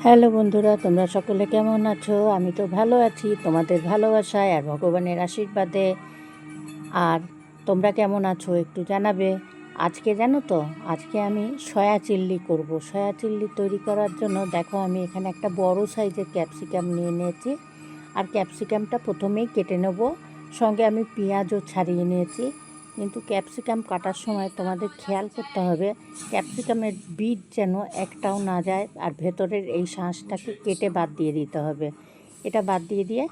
Hello বন্ধুরা, তোমরা সকলে কেমন আছো? আমি তো ভালো আছি তোমাদের ভালোবাসায় আর ভগবানের আশীর্বাদে। আর তোমরা কেমন আছো একটু জানাবে। আজকে জানো তো, আজকে আমি সয়া চিল্লি করব। সয়া চিল্লি তৈরি করার জন্য দেখো, আমি এখানে একটা বড় সাইজের ক্যাপসিকাম নিয়ে নিয়েছি। আর ক্যাপসিকামটা প্রথমেই কেটে নেব, সঙ্গে আমি পেঁয়াজও ছাড়িয়ে নিয়েছি। কিন্তু ক্যাপসিকাম কাটার সময় তোমাদের খেয়াল করতে হবে ক্যাপসিকামের বীজ যেন একটাও না যায়, আর ভেতরের এই শাঁসটাকে কেটে বাদ দিয়ে দিতে হবে। এটা বাদ দিয়ে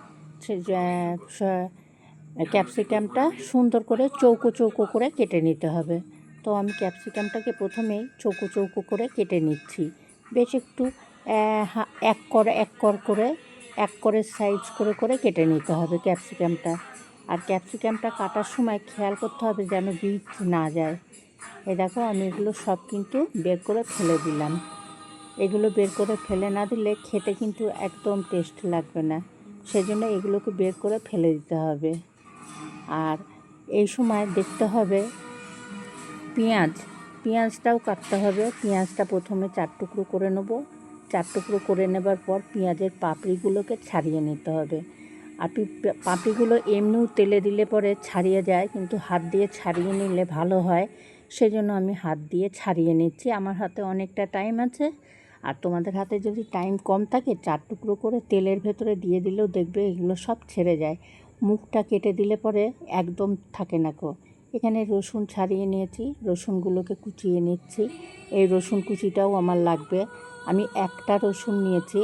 ক্যাপসিকামটা সুন্দর করে চৌকো চৌকো করে কেটে নিতে হবে। তো আমি ক্যাপসিকামটাকে প্রথমেই চৌকো চৌকো করে কেটে নিচ্ছি। বেশ একটু এক করে সাইজ করে করে কেটে নিতে হবে ক্যাপসিকামটা। আর ক্যাপসিকামটা কাটার সময় খেয়াল করতে হবে যেন বীজ না যায়। এই দেখো, আমি এগুলো সব কিন্তু বের করে ফেলে দিলাম। এগুলো বের করে ফেলে না দিলে খেতে কিন্তু একদম টেস্ট লাগবে না, সেজন্য এগুলোকে বের করে ফেলে দিতে হবে। আর এই সময় দেখতে হবে পেঁয়াজটাও কাটতে হবে। পেঁয়াজটা প্রথমে 4 টুকরো করে নেব। 4 টুকরো করে নেবার পর পেঁয়াজের পাপড়িগুলোকে ছাড়িয়ে নিতে হবে। আর পাপড়িগুলো এমনিও তেলে দিলে পরে ছাড়িয়ে যায়, কিন্তু হাত দিয়ে ছাড়িয়ে নিলে ভালো হয়। সেজন্য আমি হাত দিয়ে ছাড়িয়ে নিচ্ছি। আমার হাতে অনেকটা টাইম আছে, আর তোমাদের হাতে যদি টাইম কম থাকে 4 টুকরো করে তেলের ভেতরে দিয়ে দিলেও দেখবে এগুলো সব ছেড়ে যায়। মুখটা কেটে দিলে পরে একদম থাকে না কো। এখানে রসুন ছাড়িয়ে নিয়েছি, রসুনগুলোকে কুচিয়ে নিচ্ছি। এই রসুন কুচিটাও আমার লাগবে। আমি একটা রসুন নিয়েছি,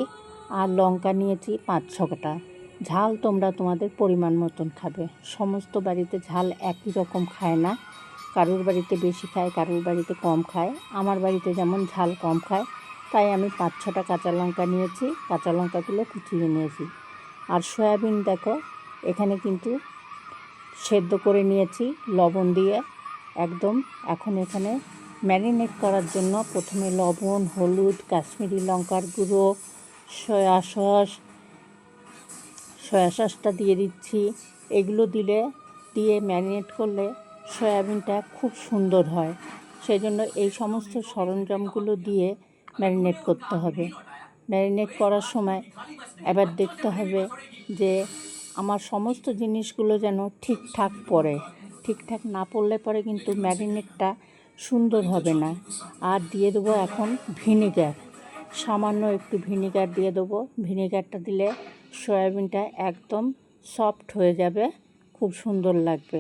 আর লঙ্কা নিয়েছি 5-6টা। ঝাল তোমরা তোমাদের পরিমাণ মতন খাবে। সমস্ত বাড়িতে ঝাল একই রকম খায় না, কারোর বাড়িতে বেশি খায়, কারোর বাড়িতে কম খায়। আমার বাড়িতে যেমন ঝাল কম খায়, তাই আমি 5-6টা কাঁচা লঙ্কা নিয়েছি। কাঁচা লঙ্কাগুলো কুচিয়ে নিয়েছি। আর সয়াবিন দেখো, এখানে কিন্তু সেদ্ধ করে নিয়েছি লবণ দিয়ে একদম। এখন এখানে ম্যারিনেট করার জন্য প্রথমে লবণ, হলুদ, কাশ্মীরি লঙ্কার গুঁড়ো, সয়া সসটা দিয়ে দিচ্ছি। এগুলো দিয়ে ম্যারিনেট করলে সয়াবিনটা খুব সুন্দর হয়। সেই জন্য এই সমস্ত সরঞ্জামগুলো দিয়ে ম্যারিনেট করতে হবে। ম্যারিনেট করার সময় এবার দেখতে হবে যে আমার সমস্ত জিনিসগুলো যেন ঠিকঠাক পড়ে। ঠিকঠাক না পড়লে পরে কিন্তু ম্যারিনেটটা সুন্দর হবে না। আর দিয়ে দেবো এখন ভিনিগার, সামান্য একটু ভিনিগার দিয়ে দেবো। ভিনিগারটা দিলে সয়াবিনটা একদম সফট হয়ে যাবে, খুব সুন্দর লাগবে।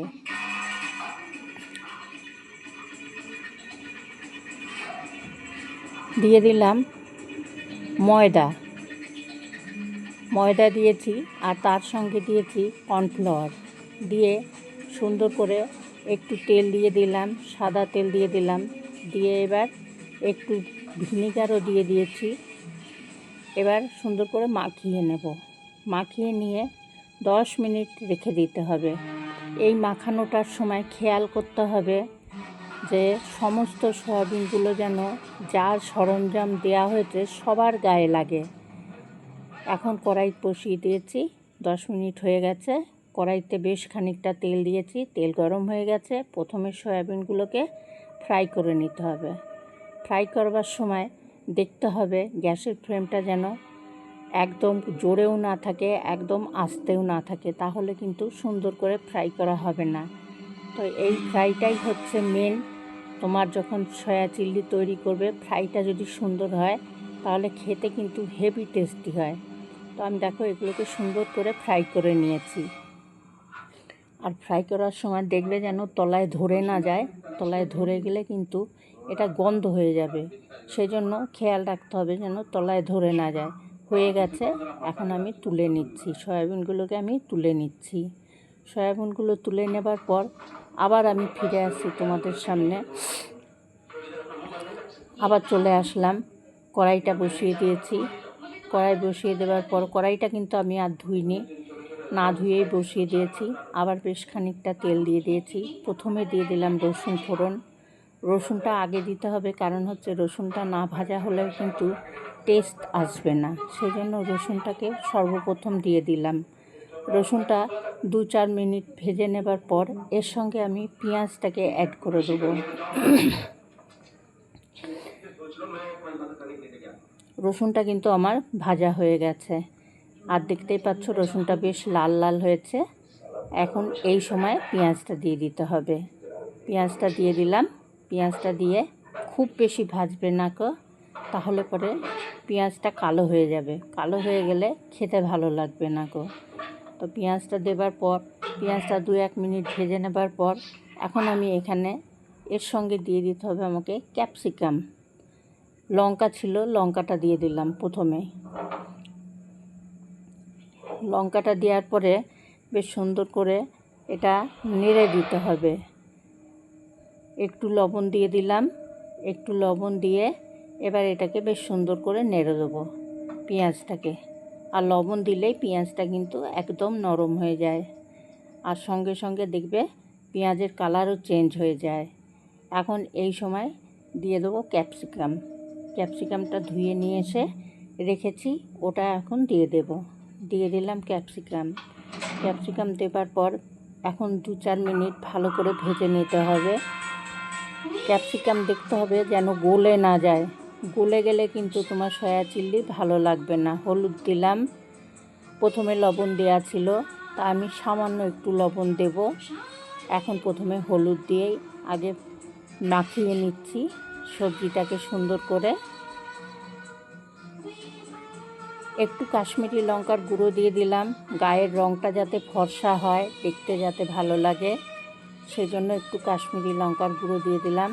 দিয়ে দিলাম ময়দা দিয়েছি, আর তার সঙ্গে দিয়েছি কর্নফ্লাওয়ার। দিয়ে সুন্দর করে একটু তেল দিয়ে দিলাম, সাদা তেল দিয়ে দিলাম। দিয়ে এবার একটু ভিনিগারও দিয়ে দিয়েছি। এবার সুন্দর করে মাখিয়ে নেব। মাখিয়ে নিয়ে 10 মিনিট রেখে দিতে হবে। এই মাখানোটার সময় খেয়াল করতে হবে যে সমস্ত সয়াবিনগুলো যেন যার সরঞ্জাম দেওয়া হয়েছে সবার গায়ে লাগে। এখন কড়াই বসিয়ে দিয়েছি, 10 মিনিট হয়ে গেছে। কড়াইতে বেশ খানিকটা তেল দিয়েছি, তেল গরম হয়ে গেছে। প্রথমে সয়াবিনগুলোকে ফ্রাই করে নিতে হবে। ফ্রাই করবার সময় দেখতে হবে গ্যাসের ফ্লেমটা যেন একদম জোরেও না থাকে, একদম আস্তেও না থাকে, তাহলে কিন্তু সুন্দর করে ফ্রাই করা হবে না। তো এই ফ্রাইটাই হচ্ছে মেন। তোমার যখন সয়া চিল্লি তৈরি করবে, ফ্রাইটা যদি সুন্দর হয় তাহলে খেতে কিন্তু হেভি টেস্টি হয়। তো আমি দেখো এগুলোকে সুন্দর করে ফ্রাই করে নিয়েছি। আর ফ্রাই করার সময় দেখবে যেন তলায় ধরে না যায়। তলায় ধরে গেলে কিন্তু এটা গন্ধ হয়ে যাবে, সেই জন্য খেয়াল রাখতে হবে যেন তলায় ধরে না যায়। হয়ে গেছে, এখন আমি তুলে নিচ্ছি সয়াবিনগুলোকে। আমি তুলে নিচ্ছি সয়াবিনগুলো। তুলে নেবার পর আবার আমি ফিরে আসছি তোমাদের সামনে। আবার চলে আসলাম, কড়াইটা বসিয়ে দিয়েছি। কড়াই বসিয়ে দেওয়ার পর কড়াইটা কিন্তু আমি আর ধুইনি, না ধুয়েই বসিয়ে দিয়েছি। আবার বেশ খানিকটা তেল দিয়ে দিয়েছি। প্রথমে দিয়ে দিলাম রসুন ফোড়ন। রসুনটা আগে দিতে হবে, কারণ হচ্ছে রসুনটা না ভাজা হলে কিন্তু টেস্ট আসবে না, সেই জন্য রসুনটাকে সর্বপ্রথম দিয়ে দিলাম। রসুনটা 2-4 মিনিট ভেজে নেবার পর এর সঙ্গে আমি পেঁয়াজটাকে অ্যাড করে দেবো। রসুনটা কিন্তু আমার ভাজা হয়ে গেছে, আর দেখতেই পাচ্ছ রসুনটা বেশ লাল লাল হয়েছে। এখন এই সময় পেঁয়াজটা দিয়ে দিতে হবে। পেঁয়াজটা দিয়ে দিলাম। পেঁয়াজটা দিয়ে খুব বেশি ভাজবে না গো, তাহলে পরে পেঁয়াজটা কালো হয়ে যাবে। কালো হয়ে গেলে খেতে ভালো লাগবে না গো। তো পেঁয়াজটা দেবার পর পেঁয়াজটা 2-1 মিনিট ভেজে নেবার পর এখন আমি এখানে এর সঙ্গে দিয়ে দিতে হবে আমাকে ক্যাপসিকাম। লঙ্কা ছিল, লঙ্কাটা দিয়ে দিলাম প্রথমে। লঙ্কাটা দেওয়ার পরে বেশ সুন্দর করে এটা নেড়ে দিতে হবে। একটু লবণ দিয়ে দিলাম। একটু লবণ দিয়ে এবার এটাকে বেশ সুন্দর করে নেড়ে দেবো পেঁয়াজটাকে। আর লবণ দিলেই পেঁয়াজটা কিন্তু একদম নরম হয়ে যায়, আর সঙ্গে সঙ্গে দেখবে পেঁয়াজের কালারও চেঞ্জ হয়ে যায়। এখন এই সময় দিয়ে দেবো ক্যাপসিকাম। ক্যাপসিকামটা ধুয়ে নিয়ে এসে রেখেছি, ওটা এখন দিয়ে দেব। দিয়ে দিলাম ক্যাপসিকাম। ক্যাপসিকাম দেবার পর এখন 2-4 মিনিট ভালো করে ভেজে নিতে হবে। ক্যাপসিকাম দেখতে হবে যেন গলে না যায়, গলে গেলে কিন্তু তোমার সয়া চিল্লি ভালো লাগবে না। হলুদ দিলাম, প্রথমে লবণ দেওয়া ছিল, তা আমি সামান্য একটু লবণ দেব। এখন প্রথমে হলুদ দিয়েই আগে মাখিয়ে নিচ্ছি সবজিটাকে সুন্দর করে। একটু কাশ্মীরি লঙ্কার গুঁড়ো দিয়ে দিলাম, গায়ের রঙটা যাতে ফর্সা হয়, দেখতে যাতে ভালো লাগে, সেজন্য একটু কাশ্মীরি লঙ্কার গুঁড়ো দিয়ে দিলাম।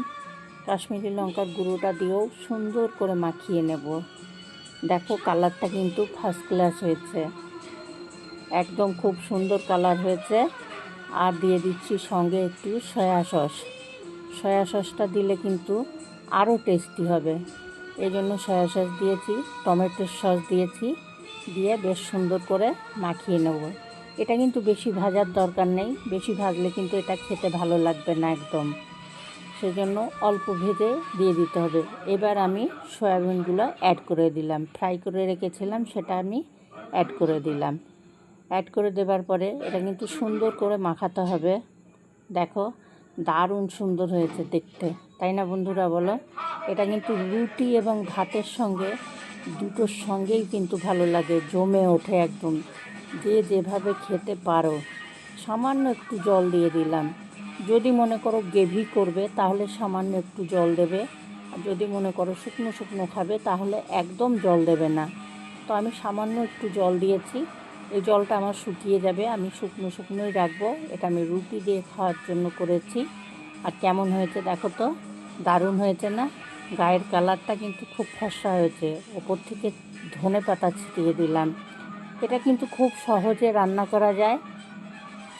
কাশ্মীরি লঙ্কার গুঁড়োটা দিয়েও সুন্দর করে মাখিয়ে নেব। দেখো কালারটা কিন্তু ফার্স্ট ক্লাস হয়েছে, একদম খুব সুন্দর কালার হয়েছে। আর দিয়ে দিচ্ছি সঙ্গে একটু সয়া সস। সয়া সসটা দিলে কিন্তু আরও টেস্টি হবে, এই জন্য সয়া সস দিয়েছি, টমেটোর সস দিয়েছি, দিয়ে বেশ সুন্দর করে মাখিয়ে নেব। এটা কিন্তু বেশি ভাজার দরকার নেই, বেশি ভাজলে কিন্তু এটা খেতে ভালো লাগবে না একদম, সেজন্য অল্প ভেজে দিয়ে দিতে হবে। এবার আমি সয়াবিনগুলো অ্যাড করে দিলাম, ফ্রাই করে রেখেছিলাম সেটা আমি অ্যাড করে দিলাম। অ্যাড করে দেবার পরে এটা কিন্তু সুন্দর করে মাখাতে হবে। দেখো দারুণ সুন্দর হয়েছে দেখতে, তাই না বন্ধুরা বলো? এটা কিন্তু রুটি এবং ভাতের সঙ্গে দুটোর সঙ্গেই কিন্তু ভালো লাগে, জমে ওঠে একদম, যে যেভাবে খেতে পারো। সামান্য একটু জল দিয়ে দিলাম, যদি মনে করো গ্রেভি করবে তাহলে সামান্য একটু জল দেবে, আর যদি মনে করো শুকনো শুকনো খাবে তাহলে একদম জল দেবে না। তো আমি সামান্য একটু জল দিয়েছি, এই জলটা আমার শুকিয়ে যাবে, আমি শুকনো শুকনোই রাখবো। এটা আমি রুটি দিয়ে খাওয়ার জন্য করেছি। আর কেমন হয়েছে দেখো তো, দারুণ হয়েছে না? গায়ের কালারটা কিন্তু খুব ফর্সা হয়েছে। ওপর থেকে ধনে পাতা ছিটিয়ে দিলাম। এটা কিন্তু খুব সহজে রান্না করা যায়।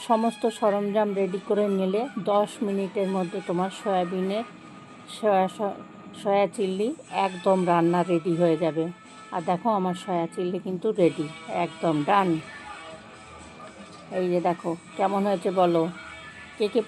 সমস্ত সরঞ্জাম রেডি করে নিলে 10 মিনিটের মধ্যে তোমার সয়া চিল্লি একদম রান্না রেডি হয়ে যাবে। আর দেখো আমার সয়া চিল্লি কিন্তু রেডি, একদম ডান। এই যে দেখো কেমন হয়েছে বলো, কে কে